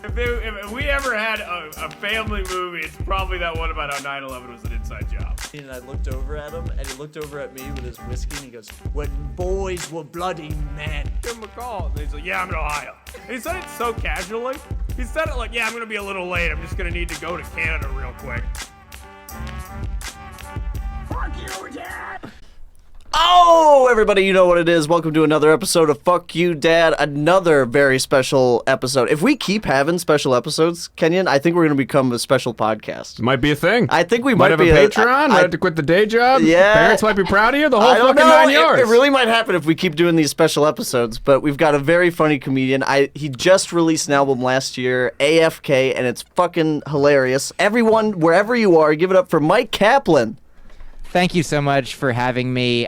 If we ever had a family movie, it's probably that one about how 9/11 was an inside job. And I looked over at him, and he looked over at me with his whiskey, and he goes, "When boys were bloody men." Give him a call. And he's like, "Yeah, I'm in Ohio." And he said it so casually. He said it like, "Yeah, I'm going to be a little late. I'm just going to need to go to Canada real quick." Fuck you, Dad! Oh, everybody, you know what it is. Welcome to another episode of Fuck You, Dad. Another very special episode. If we keep having special episodes, Kenyon, I think we're going to become a special podcast. Might be a thing. I think we might have be a Patreon. Might have to quit the day job. Yeah. Parents might be proud of you. The whole I don't fucking know. 9 yards. It really might happen if we keep doing these special episodes. But we've got a very funny comedian. He just released an album last year, AFK, and it's fucking hilarious. Everyone, wherever you are, give it up for Myq Kaplan. Thank you so much for having me.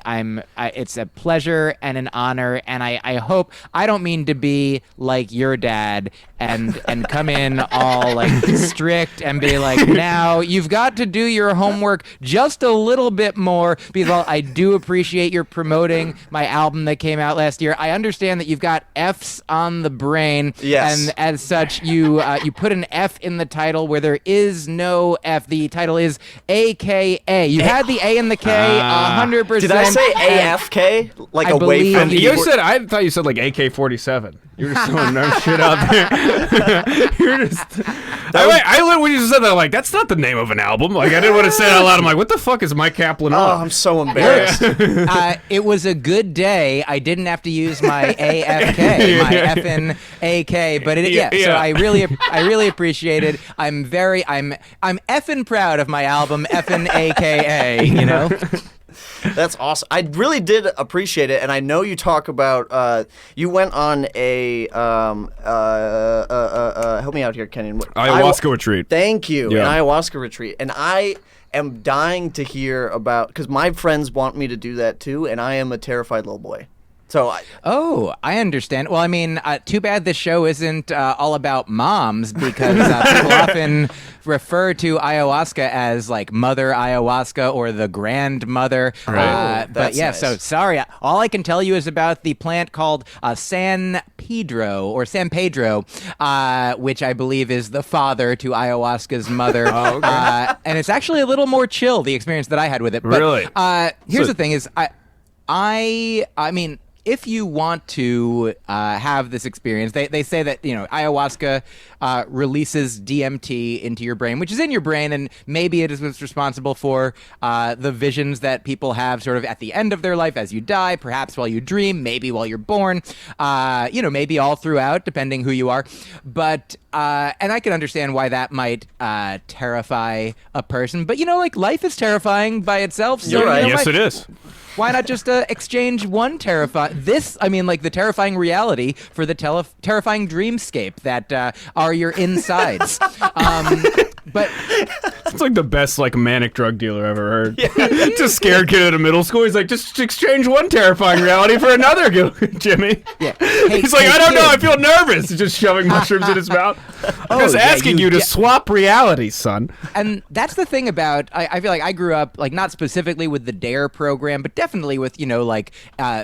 It's a pleasure and an honor, and I hope I don't mean to be like your dad and come in all like strict and be like, now you've got to do your homework just a little bit more, because while I do appreciate your promoting my album that came out last year, I understand that you've got F's on the brain, yes, and as such you put an F in the title where there is no F. The title is AKA. You had the A and the K 100%. Did I say AFK? Like away from the keyboard? I thought you said like AK-47. You're just throwing no shit out there. You're just. When you said that, like, that's not the name of an album. Like, I didn't want to say it out loud. I'm like, what the fuck is Myq Kaplan on? Oh, I'm so embarrassed. It was a good day. I didn't have to use my AFK, my effing AK, but so I really appreciate it. I'm effing proud of my album, effing AKA. You know. That's awesome. I really did appreciate it, and I know you talk about you went on a help me out here, Kenyon. Ayahuasca retreat. Thank you. Yeah. An ayahuasca retreat, and I am dying to hear about, because my friends want me to do that too, and I am a terrified little boy. So I understand. Well, I mean, too bad this show isn't all about moms, because people often refer to ayahuasca as like Mother Ayahuasca or the grandmother. Right. But yeah, nice. So sorry. All I can tell you is about the plant called San Pedro, which I believe is the father to ayahuasca's mother. Oh, okay. And it's actually a little more chill, the experience that I had with it. But, really? Here's the thing: is I mean. If you want to have this experience, they say that, ayahuasca releases DMT into your brain, which is in your brain, and maybe it is what's responsible for the visions that people have sort of at the end of their life as you die, perhaps while you dream, maybe while you're born, maybe all throughout, depending who you are. But and I can understand why that might terrify a person. But, life is terrifying by itself. So, You're right. Yes, it is. Why not just exchange one the terrifying reality for the terrifying dreamscape that are your insides. But it's like the best manic drug dealer I ever heard. Yeah. Just a scared kid out of middle school. He's like, just exchange one terrifying reality for another, Jimmy. Yeah. He's like, I don't know, I feel nervous. He's just shoving mushrooms in his mouth. I'm just asking you to swap realities, son. And that's the thing about, I feel like I grew up, not specifically with the DARE program, but definitely with,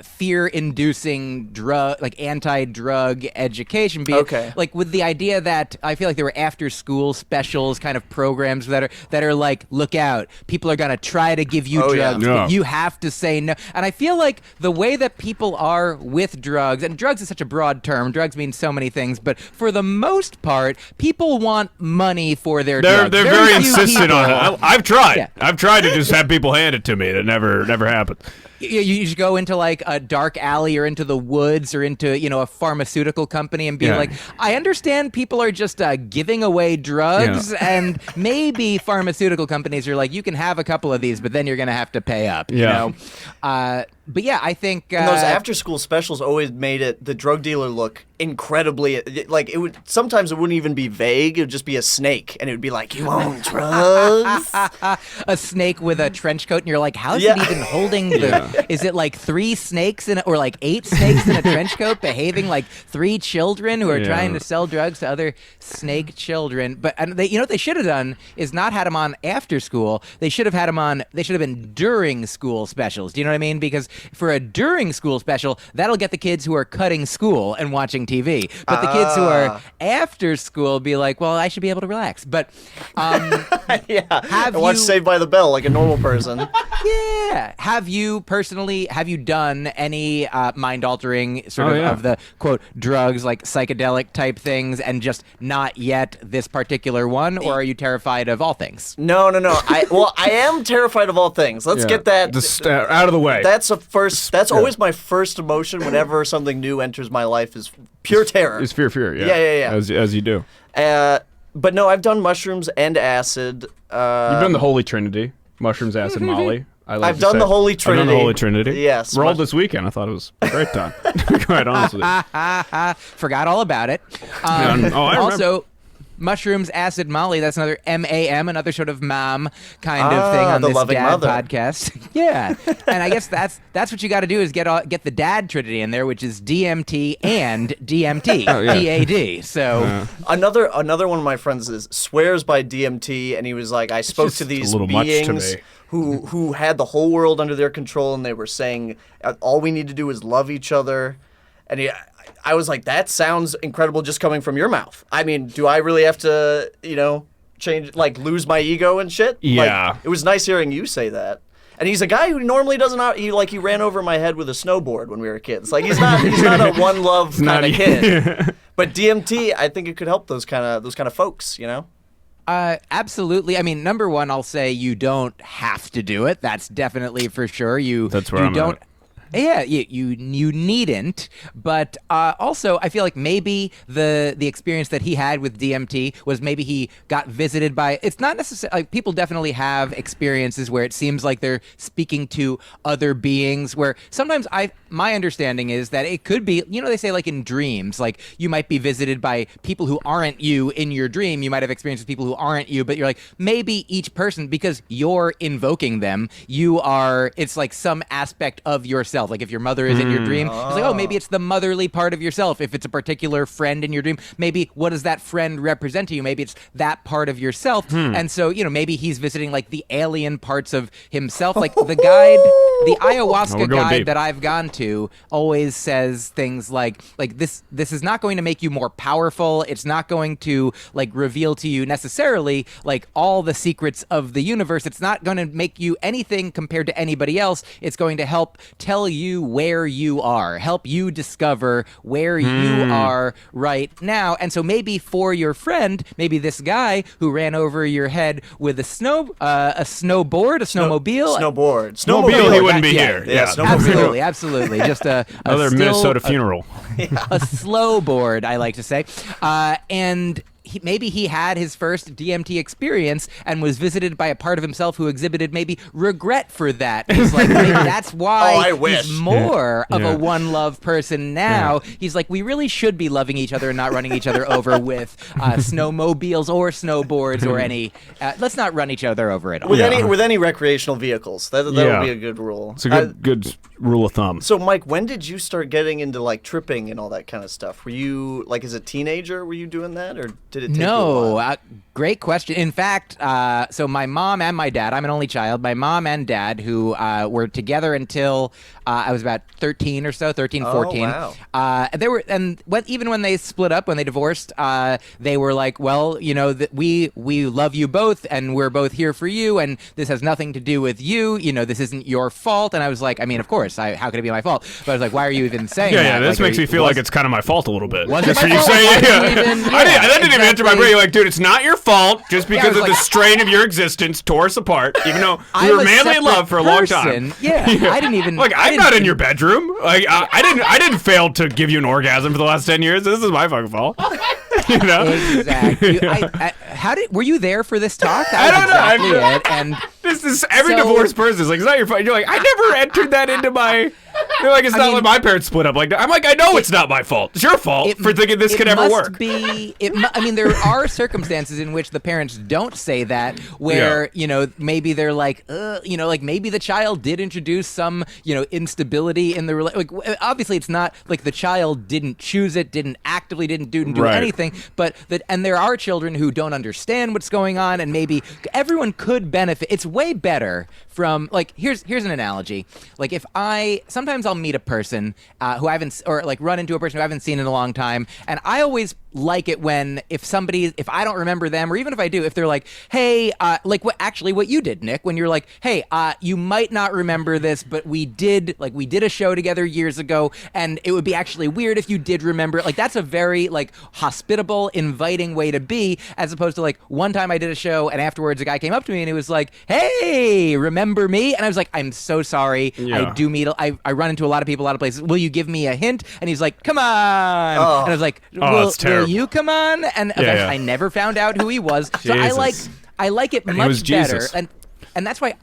fear-inducing anti-drug education. With the idea that I feel like there were after-school specials kind of programs that are like, look out, people are going to try to give you drugs, but you have to say no. And I feel like the way that people are with drugs, and drugs is such a broad term, drugs mean so many things, but for the most part, people want money for their drugs. They're very insistent on it. I've tried. Yeah. I've tried to just have people hand it to me. It never happened. You just go into a dark alley or into the woods or into a pharmaceutical company and be like, I understand people are just giving away drugs, and maybe pharmaceutical companies are like, you can have a couple of these, but then you're going to have to pay up. But yeah, I think and those after-school specials always made the drug dealer look incredibly sometimes it wouldn't even be vague. It would just be a snake, and it would be like, you want drugs? A snake with a trench coat, and you're like, how's it even holding the? Is it like 3 snakes or 8 snakes in a trench coat behaving like 3 children who are trying to sell drugs to other snake children? But what they should have done is not had them on after school. They should have had them on. They should have been during school specials. Do you know what I mean? Because for a during school special, that'll get the kids who are cutting school and watching TV. But the kids who are after school be like, well, I should be able to relax. But Yeah. Have I watch you- Saved by the Bell like a normal person. yeah. Have you done any mind-altering sort of the, quote, drugs, like psychedelic type things, and just not yet this particular one? Or are you terrified of all things? No. I am terrified of all things. Let's get that just out of the way. That's always my first emotion whenever something new enters my life is pure terror. It's fear. Yeah. Yeah. As you do. But no, I've done mushrooms and acid. You've done the Holy Trinity: mushrooms, acid, Molly. I've done the Holy Trinity. I've done the Holy Trinity. Yes. Rolled this weekend. I thought it was a great time. Quite honestly. Forgot all about it. I remember. Also, mushrooms, acid, Molly. That's another MAM, another sort of mom kind of thing on the this loving dad mother. podcast. Yeah, and I guess that's what you got to do is get the dad trinity in there, which is DMT and DMT, DAD. So Another one of my friends swears by DMT, and he was like, I spoke to these a little much to beings me. who had the whole world under their control, and they were saying all we need to do is love each other. And I was like, that sounds incredible just coming from your mouth. I mean, do I really have to, change, like, lose my ego and shit? Yeah. Like, it was nice hearing you say that. And he's a guy who normally doesn't. He ran over my head with a snowboard when we were kids. Like he's not a one love kind of kid. But DMT, I think it could help those kind of folks. Absolutely. I mean, number one, I'll say you don't have to do it. That's definitely for sure. That's where I'm don't. at. Yeah, you needn't, but also I feel like maybe the experience that he had with DMT was maybe he got visited by. It's not necessarily like people definitely have experiences where it seems like they're speaking to other beings. Where sometimes my understanding is that it could be, they say like in dreams, like you might be visited by people who aren't you in your dream. You might have experienced with people who aren't you, but you're like maybe each person because you're invoking them. It's like some aspect of yourself. Like if your mother is in your dream, it's like, oh, maybe it's the motherly part of yourself. If it's a particular friend in your dream, maybe what does that friend represent to you? Maybe it's that part of yourself. And so, maybe he's visiting like the alien parts of himself. Like the ayahuasca guide deep. that I've gone to always says things like this is not going to make you more powerful. It's not going to like reveal to you necessarily like all the secrets of the universe. It's not going to make you anything compared to anybody else. It's going to help tell you where you are, help you discover where you are right now. And so maybe for your friend, maybe this guy who ran over your head with a snowboard, a snowmobile. Snowmobile, he wouldn't be here. Yeah, snowmobile. Absolutely. Just Another Minnesota funeral. a slow board, I like to say. And maybe he had his first DMT experience and was visited by a part of himself who exhibited maybe regret for that. He's like, maybe that's why he's more of a one love person now. He's like, we really should be loving each other and not running each other over with snowmobiles or snowboards or any. Let's not run each other over at all. With any recreational vehicles, that would be a good rule. It's a good rule of thumb. So, Mike, when did you start getting into like tripping and all that kind of stuff? Were you like as a teenager? Were you doing that, or did it take you a while? Great question. In fact, so my mom and my dad, I'm an only child, my mom and dad, who were together until I was about 13 or so, 13, 14. Oh, wow. Even when they split up, when they divorced, they were like, well, we love you both and we're both here for you and this has nothing to do with you. This isn't your fault. And I was like, I mean, of course, how could it be my fault? But I was like, why are you even saying that? Yeah, this like, makes me feel like it's kind of my fault a little bit. Was Just it for my you fault? saying, That didn't even enter my brain. You're like, dude, it's not your fault just because was of like- the strain of your existence tore us apart, even though we I'm were a madly in separate love for a long time. person. Yeah, I didn't even. Like, I'm not in your bedroom. Like, I didn't fail to give you an orgasm for the last 10 years. This is my fucking fault. Exactly. Were you there for this talk? That I don't know. exactly it. And This is every So- divorced person is like, it's not your fault. You're like, I never entered that into my. They're like, it's not like my parents split up like that. I'm like, I know it's not my fault. It's your fault for thinking this could ever work. I mean, there are circumstances in which the parents don't say that, where maybe they're like, like maybe the child did introduce some instability in the relationship. Like, obviously, it's not like the child didn't choose it, didn't do Right. anything, but and there are children who don't understand what's going on, and maybe everyone could benefit. It's way better from like here's an analogy. Like if sometimes I'll meet a person who I haven't or like run into a person who I haven't seen in a long time, and I always like it when if I don't remember them, or even if I do, if they're like, hey, like what you did, Nick, when you're like, hey, you might not remember this, but we did a show together years ago, and it would be actually weird if you did remember it. Like that's a very like hospitable, inviting way to be, as opposed to like one time I did a show and afterwards a guy came up to me and he was like, hey, remember me? And I was like, I'm so sorry. Yeah. I run into a lot of people, a lot of places. Will you give me a hint? And he's like, come on. Oh. And I was like, that's terrible. will you come on? And eventually yeah. I never found out who he was. So I like it And he much was better. Jesus. And that's why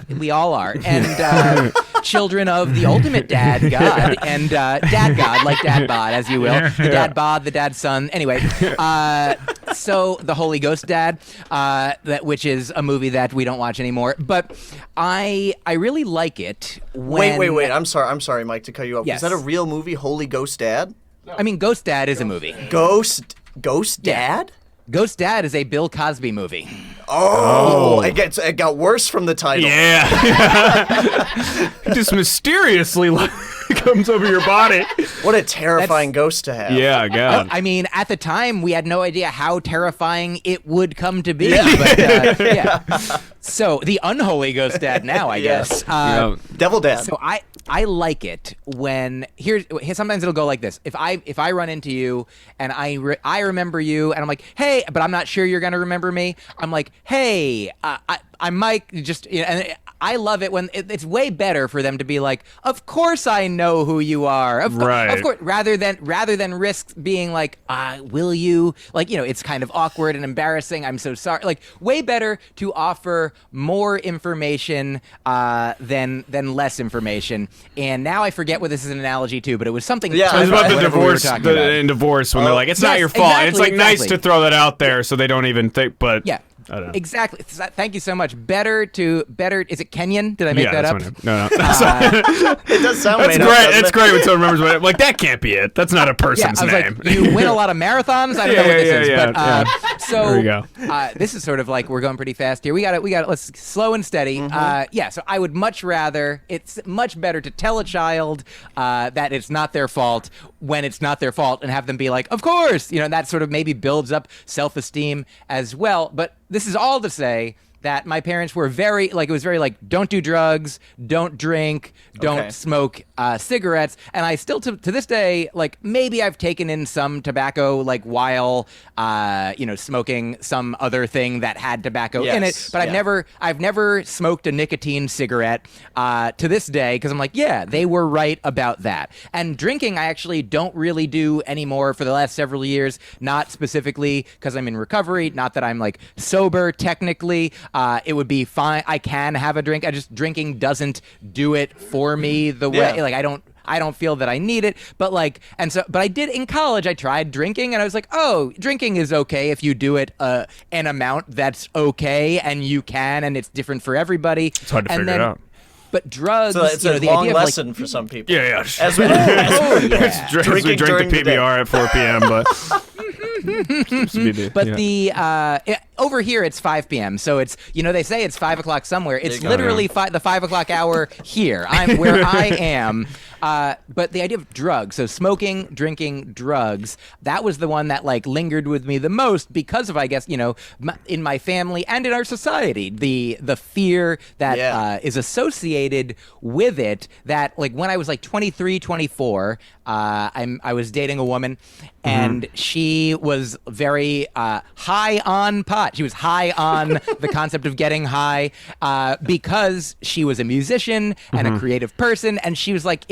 we all are, and children of the ultimate dad god, and dad god, like dad bod, as you will, the dad bod, the dad son. Anyway, so the Holy Ghost dad, which is a movie that we don't watch anymore. But I really like it. When, Wait. I'm sorry, Mike, to cut you off. Yes. Is that a real movie, Holy Ghost Dad? I mean, Ghost Dad is a movie. Ghost Yeah. Dad? Ghost Dad is a Bill Cosby movie. Oh. It got worse from the title. Yeah. Just mysteriously comes over your body. What a terrifying ghost to have. Yeah, God. I mean, at the time, we had no idea how terrifying it would come to be. But, yeah. So, the unholy Ghost Dad now, I guess. Devil Dad. So I like it when sometimes it'll go like this. If I run into you and I remember you and I'm like, hey, but I'm not sure you're gonna remember me. I'm like, hey, I'm Mike. Just and I love it when it's way better for them to be like, of course I know who you are. Of course, rather than risk being like, will you? Like, it's kind of awkward and embarrassing. I'm so sorry. Like, way better to offer more information than less information. And now I forget what this is an analogy to, but it was something. Yeah, It was about the whatever we were divorce, talking about. in divorce when they're like, it's not Yes, your fault. And it's like exactly. nice to throw that out there so they don't even think. But Yeah. I don't know. Exactly. Thank you so much. Better. Is it Kenyon? Did I make that up? No. It does sound That's made up, great. doesn't It's it? great when someone remembers what. Like that can't be it. That's not a Yeah, person's I was name. like, you win a lot of marathons. I don't know what this is, yeah, but yeah. so There we go. This is sort of like we're going pretty fast here. We got it. Let's slow and steady. Yeah. So I would much rather. It's much better to tell a child that it's not their fault when it's not their fault, and have them be like, of course. That sort of maybe builds up self-esteem as well. But this is all to say that my parents were very don't do drugs, don't drink, don't Okay. smoke cigarettes. And I still to this day, like, maybe I've taken in some tobacco like while smoking some other thing that had tobacco in it, Yes, but yeah. I've never smoked a nicotine cigarette to this day, because I'm like, yeah, they were right about that. And drinking I actually don't really do anymore for the last several years, not specifically because I'm in recovery, not that I'm like sober technically. It would be fine. I can have a drink. Drinking doesn't do it for me the way, Yeah. like, I don't feel that I need it, but I did in college. I tried drinking, and I was like, oh, drinking is okay if you do it an amount that's okay, and you can, and it's different for everybody. It's hard to figure it out. But drugs, So it's a the long idea of, like, lesson for some people. Yeah. As we, As we Drinking drink the during the day. PBR at 4 p.m. But over here it's 5 p.m. So it's, they say it's 5 o'clock somewhere. It's you go. literally the 5 o'clock hour here. I'm where I am. But the idea of drugs, so smoking, drinking, drugs, that was the one that like lingered with me the most because of, I guess, in my family and in our society, the fear that is associated with it. That like when I was like 23, 24, I was dating a woman, and she was very high on pot. She was high on the concept of getting high because she was a musician and a creative person, and she was like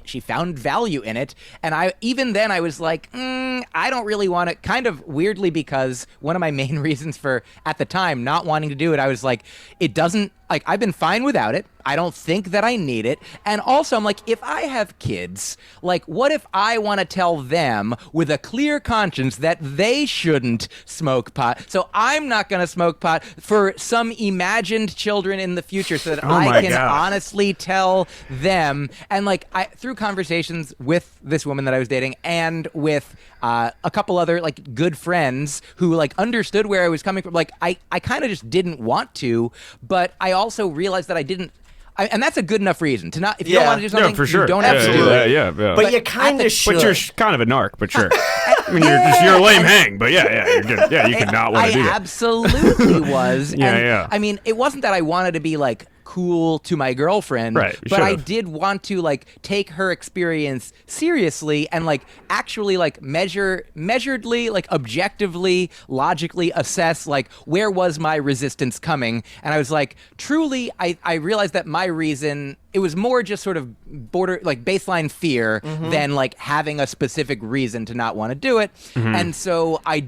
she found value in it. And I was like, I don't really want it, kind of weirdly, because one of my main reasons for at the time not wanting to do it, I was like, it doesn't, like, I've been fine without it. I don't think that I need it. And also, I'm like, if I have kids, like, what if I want to tell them with a clear conscience that they shouldn't smoke pot? So I'm not going to smoke pot for some imagined children in the future, so that I my can God. honestly tell them. And like, through conversations with this woman that I was dating, and with a couple other like good friends who like understood where I was coming from, like I kind of just didn't want to, but I also realized that I didn't. And that's a good enough reason to not. If you don't want to do something, for sure. you don't Yeah, have to do do that, it. yeah. But you kind of should. But you're kind of a narc, but sure. I mean, you're a lame hang, but you're good. Yeah, you could not want to do I that. absolutely was. Yeah, and, yeah. I mean, it wasn't that I wanted to be like cool to my girlfriend, Right, you but I should've. did want to like take her experience seriously and like actually like measuredly, like objectively, logically assess like where was my resistance coming. And I was like, truly, I realized that my reason, it was more just sort of like baseline fear than like having a specific reason to not want to do it. And so I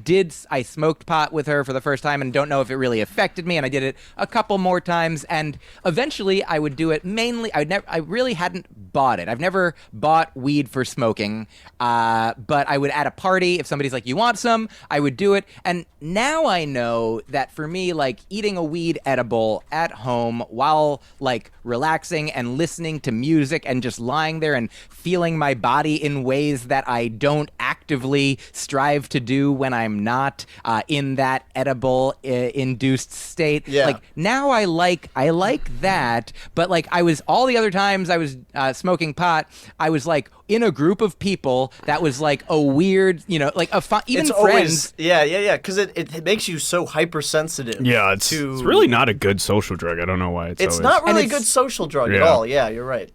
smoked pot with her for the first time and don't know if it really affected me. And I did it a couple more times. And eventually I would do it mainly. I really hadn't bought it. I've never bought weed for smoking. But I would at a party, if somebody's like, you want some, I would do it. And now I know that for me, like eating a weed edible at home while like relaxing and listening to music and just lying there and feeling my body in ways that I don't actively strive to do when I'm not in that edible induced state. Yeah. Like now I like that, but like I was all the other times I was smoking pot, I was like in a group of people that was like a weird, like even It's friends. always yeah, because it makes you so hypersensitive. Yeah, it's really not a good social drug. I don't know why It's always. not really a it's- good social drug at Yeah. all. Yeah, you're right.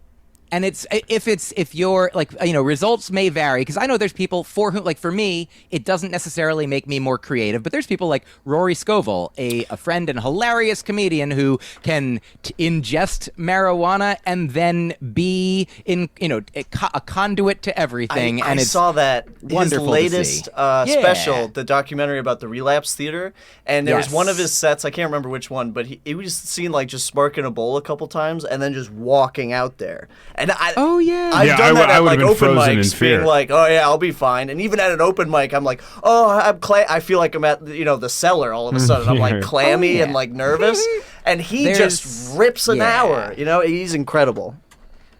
And if you're like, results may vary because I know there's people for whom, like for me, it doesn't necessarily make me more creative, but there's people like Rory Scovel, a friend and hilarious comedian who can ingest marijuana and then be in, a conduit to everything. I And it's saw that wonderful his to latest see. special, the documentary about the relapse theater, and there was Yes. one of his sets. I can't remember which one, but he was seen like just sparking a bowl a couple times and then just walking out there. And Oh, yeah. I've Yeah, done I that at would've like been open frozen in mics, fear. being like, "Oh yeah, I'll be fine." And even at an open mic, I'm like, "Oh, I feel like I'm at the cellar." All of a sudden, I'm like clammy Oh, yeah. and like nervous. And he There's- just rips an yeah. hour. He's incredible.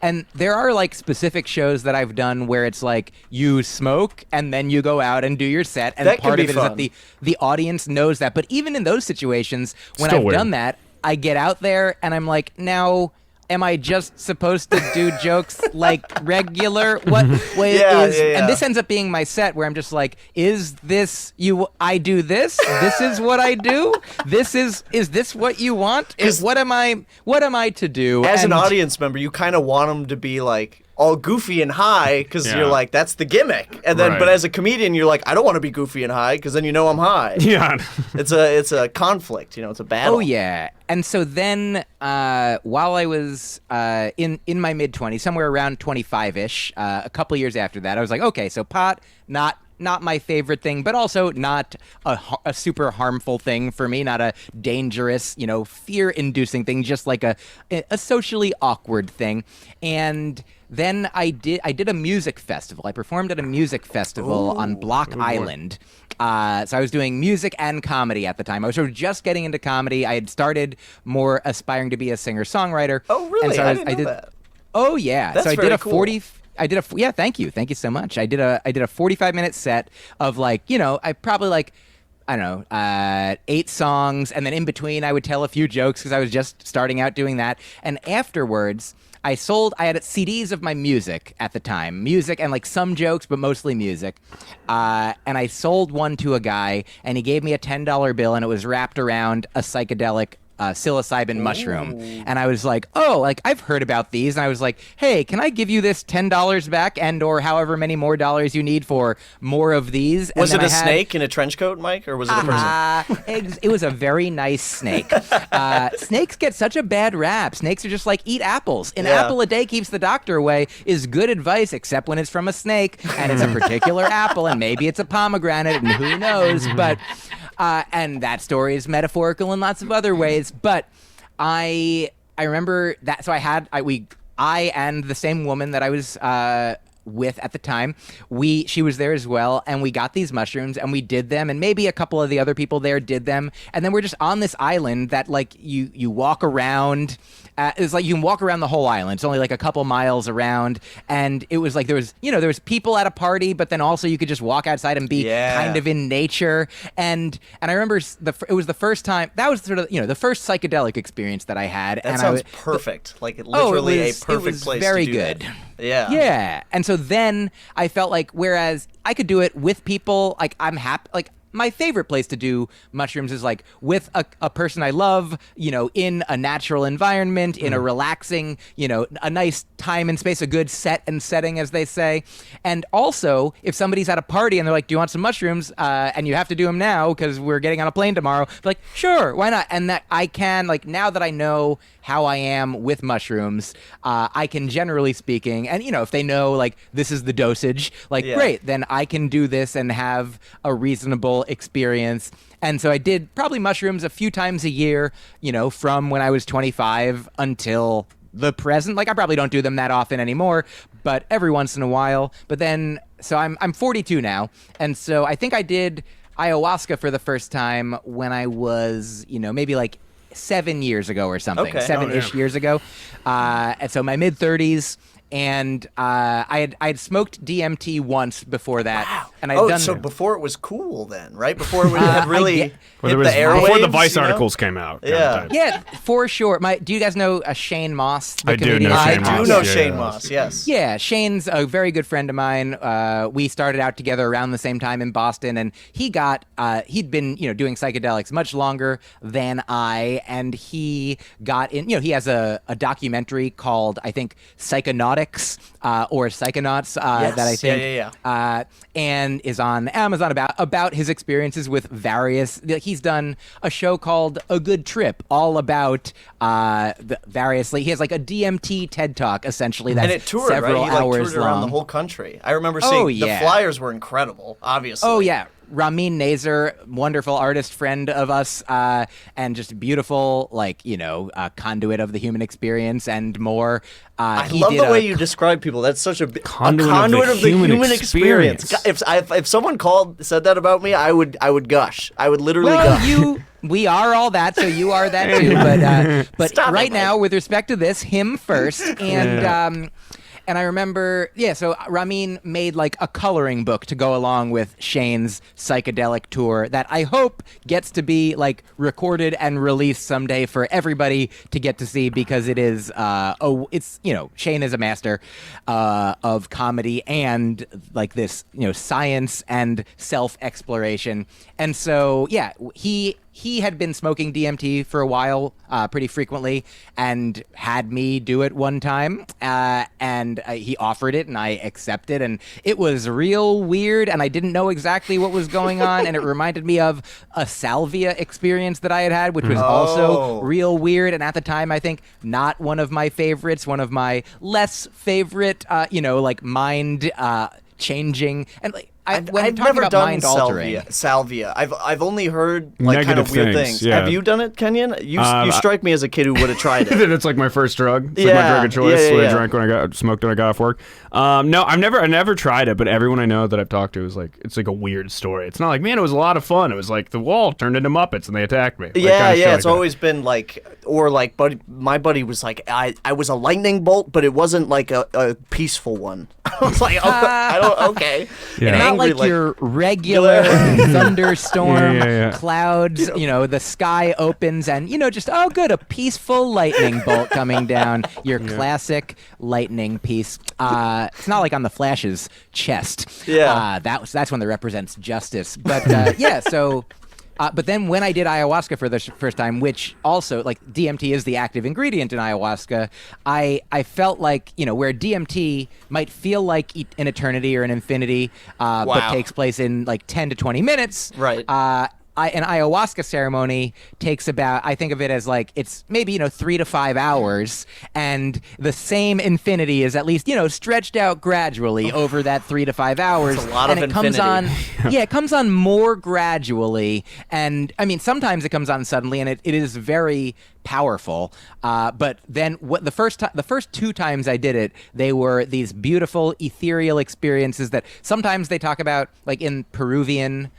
And there are like specific shows that I've done where it's like you smoke and then you go out and do your set, and That can part be of it is fun. that the audience knows that. But even in those situations, when Still I've weird. done that, I get out there and I'm like, now, am I just supposed to do jokes like regular? What Yeah, is? yeah, yeah. And this ends up being my set where I'm just like, is this you? I do this. This is what I do. This is this what you want? What am I to do? As an And- audience member, you kind of want them to be like all goofy and high because Yeah. you're like, that's the gimmick. And then, Right. but as a comedian, you're like, I don't want to be goofy and high because then I'm high. Yeah. It's a conflict. It's a battle. Oh yeah, and so then while I was in my mid-20s, somewhere around 25-ish, a couple years after that, I was like, okay, so pot, not my favorite thing, but also not a super harmful thing for me, not a dangerous, fear-inducing thing, just like a socially awkward thing. And then I did a music festival. I performed at a music festival on Block Island. So I was doing music and comedy at the time. I was sort of just getting into comedy. I had started more aspiring to be a singer-songwriter. Oh, really? And so I didn't know that. Oh yeah. That's so I very did a cool. 40. Yeah, thank you so much. I did a 45-minute set of like, I probably like, I don't know, 8 songs, and then in between I would tell a few jokes because I was just starting out doing that. And afterwards, I had CDs of my music at the time, music and like some jokes, but mostly music. And I sold one to a guy, and he gave me a $10 bill, and it was wrapped around a psychedelic psilocybin mushroom. And I was like, oh, like I've heard about these. And I was like, hey, can I give you this $10 back and or however many more dollars you need for more of these? And Was then it a I had- snake in a trench coat, Mike, or was it a person? It was a very nice snake. Snakes get such a bad rap. Snakes are just like, eat apples. An Yeah. apple a day keeps the doctor away is good advice, except when it's from a snake and it's a particular apple, and maybe it's a pomegranate, and who knows. But and that story is metaphorical in lots of other ways. But I remember that. So I and the same woman that I was with at the time, she was there as well, and we got these mushrooms and we did them, and maybe a couple of the other people there did them, and then we're just on this island that like you walk around. It's like you can walk around the whole island. It's only like a couple miles around, and it was like there was people at a party, but then also you could just walk outside and be kind of in nature. And I remember it was the first time that was sort of the first psychedelic experience that I had. That sounds perfect. Like literally a perfect place very to do good. that. Yeah. Yeah. And so then I felt like whereas I could do it with people, like I'm happy, like my favorite place to do mushrooms is like with a person I love, in a natural environment, in a relaxing, a nice time and space, a good set and setting, as they say. And also, if somebody's at a party and they're like, do you want some mushrooms? And you have to do them now because we're getting on a plane tomorrow. Like, sure, why not? And that I can, like, now that I know how I am with mushrooms, I can, generally speaking, and if they know like this is the dosage, like great, then I can do this and have a reasonable experience. And so I did probably mushrooms a few times a year, from when I was 25 until the present. Like I probably don't do them that often anymore, but every once in a while. But then, so I'm 42 now, and so I think I did ayahuasca for the first time when I was, maybe like 7 years ago or something, Okay. 7-ish years ago. And so my mid 30s, and I had smoked DMT once before that. Wow. And I'd done so before it was cool then, right? Before it had really hit the airwaves, before the Vice articles came out. Yeah. Yeah, for sure. Do you guys know Shane Moss? The I do comedian? know I Shane do Moss. know Yeah. Shane Moss, yes. Yeah, Shane's a very good friend of mine. We started out together around the same time in Boston, and he'd been doing psychedelics much longer than I, and he got in. He has a documentary called, I think, Psychonautics or Psychonauts that I think and is on Amazon about his experiences with various. He's done a show called A Good Trip, all about variously. He has like a DMT TED Talk essentially that's and it toured, several right? He hours toured around long. the whole country. I remember seeing the flyers were incredible, obviously. Oh yeah. Ramin Nazer, wonderful artist friend of us, and just beautiful, conduit of the human experience and more. I love the way you describe people. That's such a conduit of the human experience. If someone said that about me, I would gush. I would literally gush. We are all that, so you are that too. But right now, with respect to this, him first, and. And I remember, so Ramin made like a coloring book to go along with Shane's psychedelic tour that I hope gets to be like recorded and released someday for everybody to get to see, because it is, Shane is a master of comedy and like this, science and self-exploration. And so, he had been smoking DMT for a while, pretty frequently, and had me do it one time. And he offered it, and I accepted, and it was real weird, and I didn't know exactly what was going on, and it reminded me of a salvia experience that I had, which was also real weird, and at the time, I think not one of my favorites, one of my less favorite, mind changing, and like. I've never done salvia. I've only heard like kind of weird things. Yeah. Have you done it, Kenyon? You strike me as a kid who would have tried it. It's like my first drug. It's like my drug of choice. What I drank when I smoked when I got off work. No, I never tried it, but everyone I know that I've talked to is like, it's like a weird story. It's not like, man, it was a lot of fun. It was like the wall turned into Muppets and they attacked me. It's always been like, or like, my buddy was like, I was a lightning bolt, but it wasn't like a peaceful one. I was like, okay. Yeah. Not like your regular thunderstorm clouds, the sky opens and, just, good, a peaceful lightning bolt coming down, your classic lightning piece. It's not like on the Flash's chest. Yeah. That's one that represents justice. But, so... but then when I did ayahuasca for the first time, which also, like, DMT is the active ingredient in ayahuasca, I felt like, where DMT might feel like an eternity or an infinity, but takes place in, like, 10 to 20 minutes. Right. an ayahuasca ceremony takes about, I think of it as like, it's maybe, 3 to 5 hours, and the same infinity is at least, stretched out gradually over that 3 to 5 hours. That's a lot and of it comes infinity. on, it comes on more gradually. And I mean, sometimes it comes on suddenly, and it is very powerful. But then the first 2 times I did it, they were these beautiful ethereal experiences that sometimes they talk about, like in Peruvian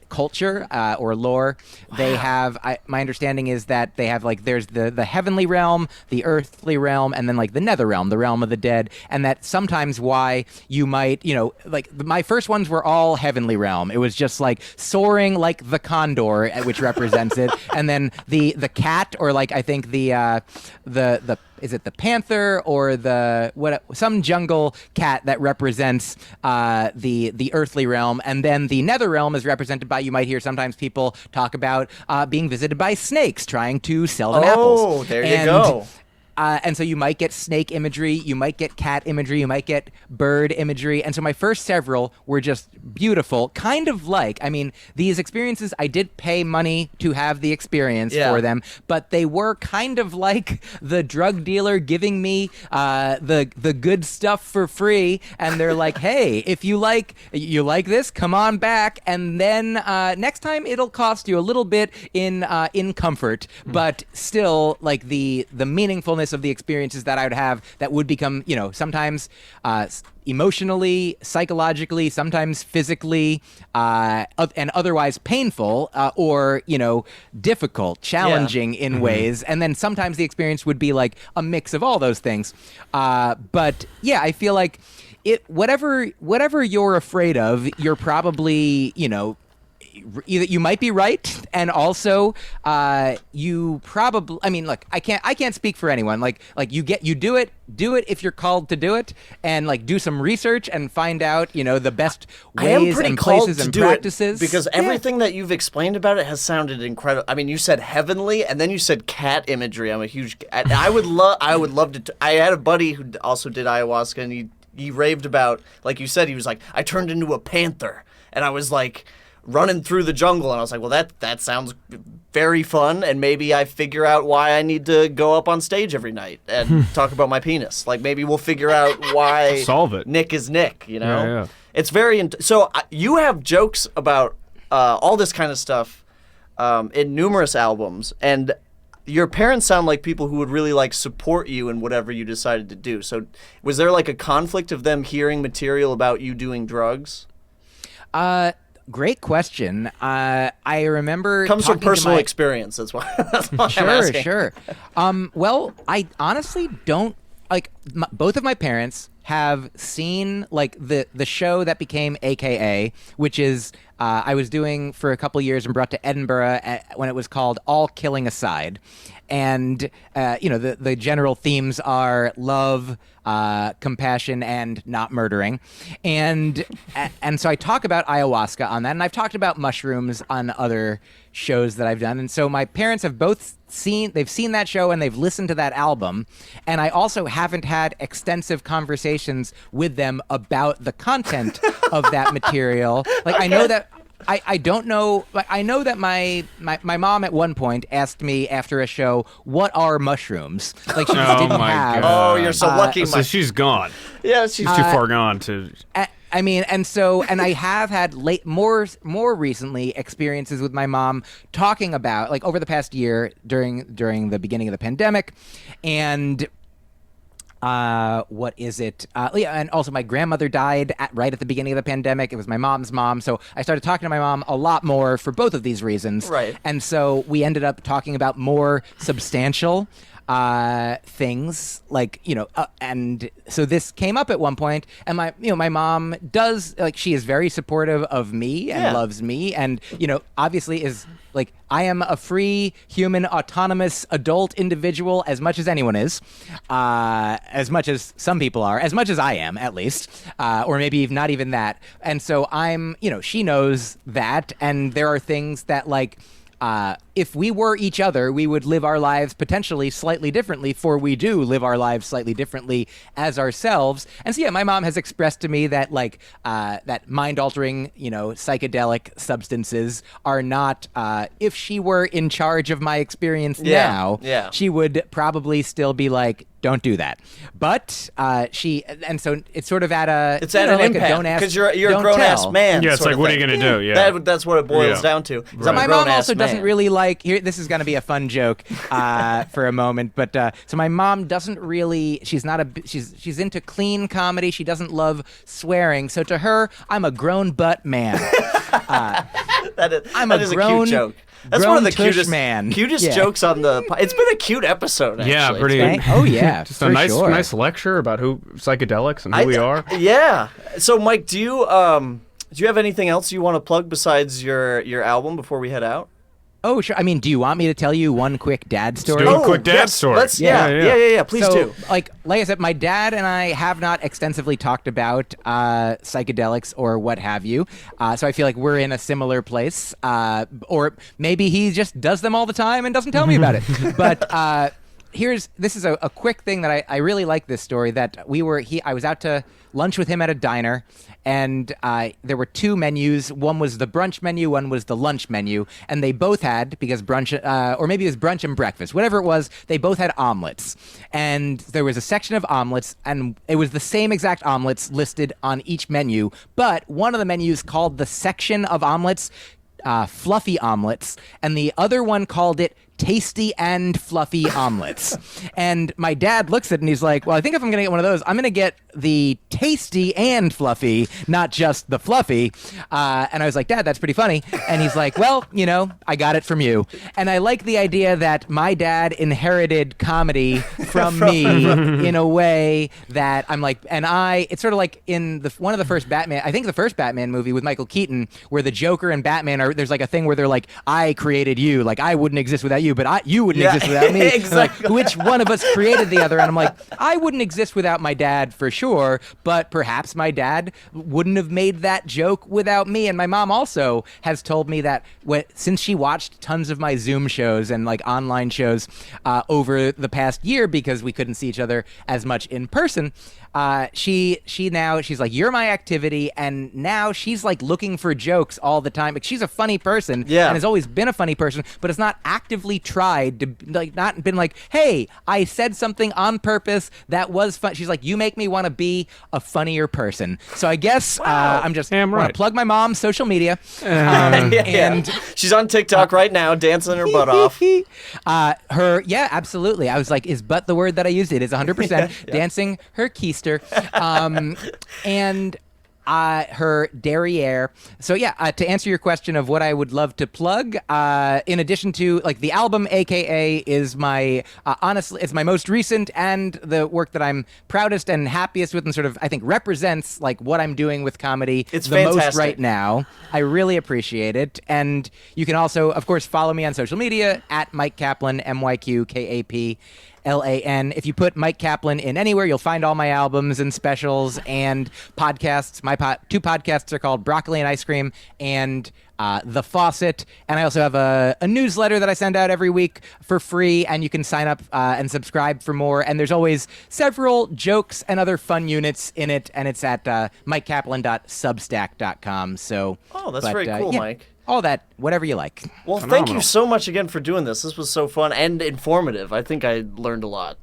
culture or lore. They have, my understanding is that they have like, there's the heavenly realm, the earthly realm, and then like the nether realm, the realm of the dead. And that sometimes why you might, like my first ones were all heavenly realm. It was just like soaring like the condor, which represents it. And then the cat, or like I think the is it the panther or some jungle cat that represents the earthly realm, and then the nether realm is represented by, you might hear sometimes people talk about being visited by snakes trying to sell them apples. Oh, there you go. And so you might get snake imagery, you might get cat imagery, you might get bird imagery. And so my first several were just beautiful, kind of like, I mean, these experiences, I did pay money to have the experience for them, but they were kind of like the drug dealer giving me the good stuff for free. And they're like, hey, if you like this, come on back. And then next time it'll cost you a little bit in comfort, but still like the meaningfulness of the experiences that I would have that would become, sometimes emotionally, psychologically, sometimes physically, and otherwise painful, or, difficult, challenging in ways. And then sometimes the experience would be like a mix of all those things. But yeah, I feel like whatever you're afraid of, you're probably, either you might be right, and also you probably, I mean, look, I can't speak for anyone. Like you do it if you're called to do it, and like do some research and find out, the best ways and places and practices. Because everything that you've explained about it has sounded incredible. I mean, you said heavenly, and then you said cat imagery. I'm a huge. I would love to. I had a buddy who also did ayahuasca, and he raved about, like you said, he was like, I turned into a panther, and I was like running through the jungle, and I was like, well, that sounds very fun, and maybe I figure out why I need to go up on stage every night and talk about my penis. Like, maybe we'll figure out why solve it. Nick is Nick, Yeah. It's very so you have jokes about all this kind of stuff in numerous albums, and your parents sound like people who would really like support you in whatever you decided to do. So was there like a conflict of them hearing material about you doing drugs? Great question. I remember Comes from talking to personal my- experience. That's why I'm asking. Sure. Well, I honestly don't like. Both of my parents have seen like the show that became AKA, which is I was doing for a couple years and brought to Edinburgh when it was called All Killing Aside, and the general themes are love, compassion, and not murdering, and so I talk about ayahuasca on that, and I've talked about mushrooms on other shows that I've done, and so my parents have both seen that show and they've listened to that album, and I also haven't had extensive conversations with them about the content of that material. Like, I know that I don't know. Like, I know that my mom at one point asked me after a show, "What are mushrooms?" Like, she just didn't have. God. Oh, you're so lucky. So she's gone. Yeah, She's too far gone to. I mean, and I have had more recently experiences with my mom talking about, like, over the past year during the beginning of the pandemic, and what is it? And also my grandmother died right at the beginning of the pandemic. It was my mom's mom, so I started talking to my mom a lot more for both of these reasons. Right. And so we ended up talking about more substantial things, like, and so this came up at one point, and my mom does, like, she is very supportive of me and loves me, and obviously is like, I am a free human autonomous adult individual as much as anyone is, as much as some people are, as much as I am, at least, or maybe not even that. And so I'm, she knows that, and there are things that, like, if we were each other, we would live our lives potentially slightly differently, for we do live our lives slightly differently as ourselves. And so, yeah, my mom has expressed to me that, like, that mind-altering, psychedelic substances are not, if she were in charge of my experience now, she would probably still be like, don't do that. But so it's sort of at a, it's at an like impact, a don't ask, because you're a don't grown-ass tell. man. Yeah, it's sort like, of what are thing. you going to do? Yeah. That's what it boils down to. So my mom also doesn't really like, here, this is going to be a fun joke for a moment, but so my mom doesn't really, she's into clean comedy. She doesn't love swearing. So to her, I'm a grown butt man. That is a grown, cute joke. That's one of the tush cutest man. jokes on the. It's been a cute episode. Actually. Yeah, pretty. Oh yeah, just a nice lecture about psychedelics and who we are. Yeah. So, Mike, do you have anything else you want to plug besides your album before we head out? Oh, sure. I mean, do you want me to tell you one quick dad story? Let's do a quick dad story. Yeah. Please do. Like I said, my dad and I have not extensively talked about psychedelics or what have you. So I feel like we're in a similar place. Or maybe he just does them all the time and doesn't tell me about it. But this is a quick thing that I really like this story. That I was out to lunch with him at a diner, and there were two menus. One was the brunch menu, one was the lunch menu, and they both had, because brunch, or maybe it was brunch and breakfast, whatever it was, they both had omelets. And there was a section of omelets, and it was the same exact omelets listed on each menu, but one of the menus called the section of omelets fluffy omelets, and the other one called it tasty and fluffy omelets. And my dad looks at it and he's like, well, I think if I'm going to get one of those, I'm going to get the tasty and fluffy, not just the fluffy. And I was like, Dad, that's pretty funny. And he's like, well, I got it from you. And I like the idea that my dad inherited comedy from me in a way that I'm like, it's sort of like in one of the first Batman, I think the first Batman movie with Michael Keaton, where the Joker and Batman there's like a thing where they're like, I created you, like I wouldn't exist without you, but you wouldn't exist without me. Exactly. Like, which one of us created the other? And I'm like, I wouldn't exist without my dad for sure, but perhaps my dad wouldn't have made that joke without me. And my mom also has told me that since she watched tons of my Zoom shows and like online shows over the past year, because we couldn't see each other as much in person, she's like, you're my activity, and now she's like looking for jokes all the time. Like, she's a funny person, and has always been a funny person, but has not actively tried to, like, not been like, hey, I said something on purpose that was fun. She's like, you make me want to be a funnier person. So I guess I'm just want to plug my mom's social media, and she's on TikTok right now, dancing her butt off. Absolutely. I was like, is butt the word that I used? It is 100% dancing her keister. And her derriere. So to answer your question of what I would love to plug, in addition to like the album, AKA, is my honestly, it's my most recent and the work that I'm proudest and happiest with, and sort of I think represents like what I'm doing with comedy it's the fantastic. most right now. I really appreciate it, and you can also, of course, follow me on social media at Myq Kaplan, MyQ Kaplan. If you put Myq Kaplan in anywhere, you'll find all my albums and specials and podcasts. My two podcasts are called Broccoli and Ice Cream and The Faucet. And I also have a newsletter that I send out every week for free, and you can sign up and subscribe for more. And there's always several jokes and other fun units in it, and it's at MyqKaplan.substack.com. So, that's very cool, Mike. All that, whatever you like. Well, thank you so much again for doing this. This was so fun and informative. I think I learned a lot.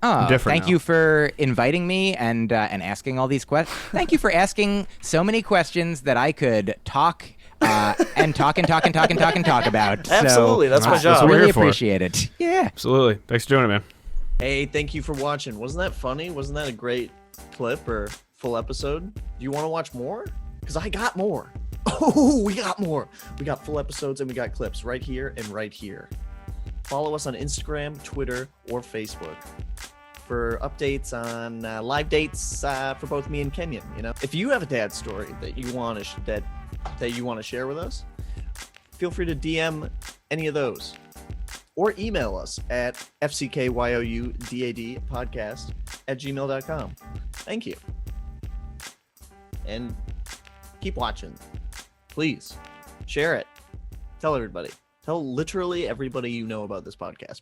Thank you for inviting me and asking all these questions. Thank you for asking so many questions that I could talk and talk about. Absolutely, that's my job. That's what we're really here for. Appreciate it. Yeah. Absolutely. Thanks for doing it, man. Hey, thank you for watching. Wasn't that funny? Wasn't that a great clip or full episode? Do you want to watch more? Because I got more. Oh, we got more. We got full episodes and we got clips right here and right here. Follow us on Instagram, Twitter, or Facebook for updates on live dates for both me and Kenyon. If you have a dad story that you want to share with us, feel free to DM any of those or email us at fckyoudadpodcast@gmail.com. Thank you. And keep watching. Please share it. Tell everybody. Tell literally everybody you know about this podcast.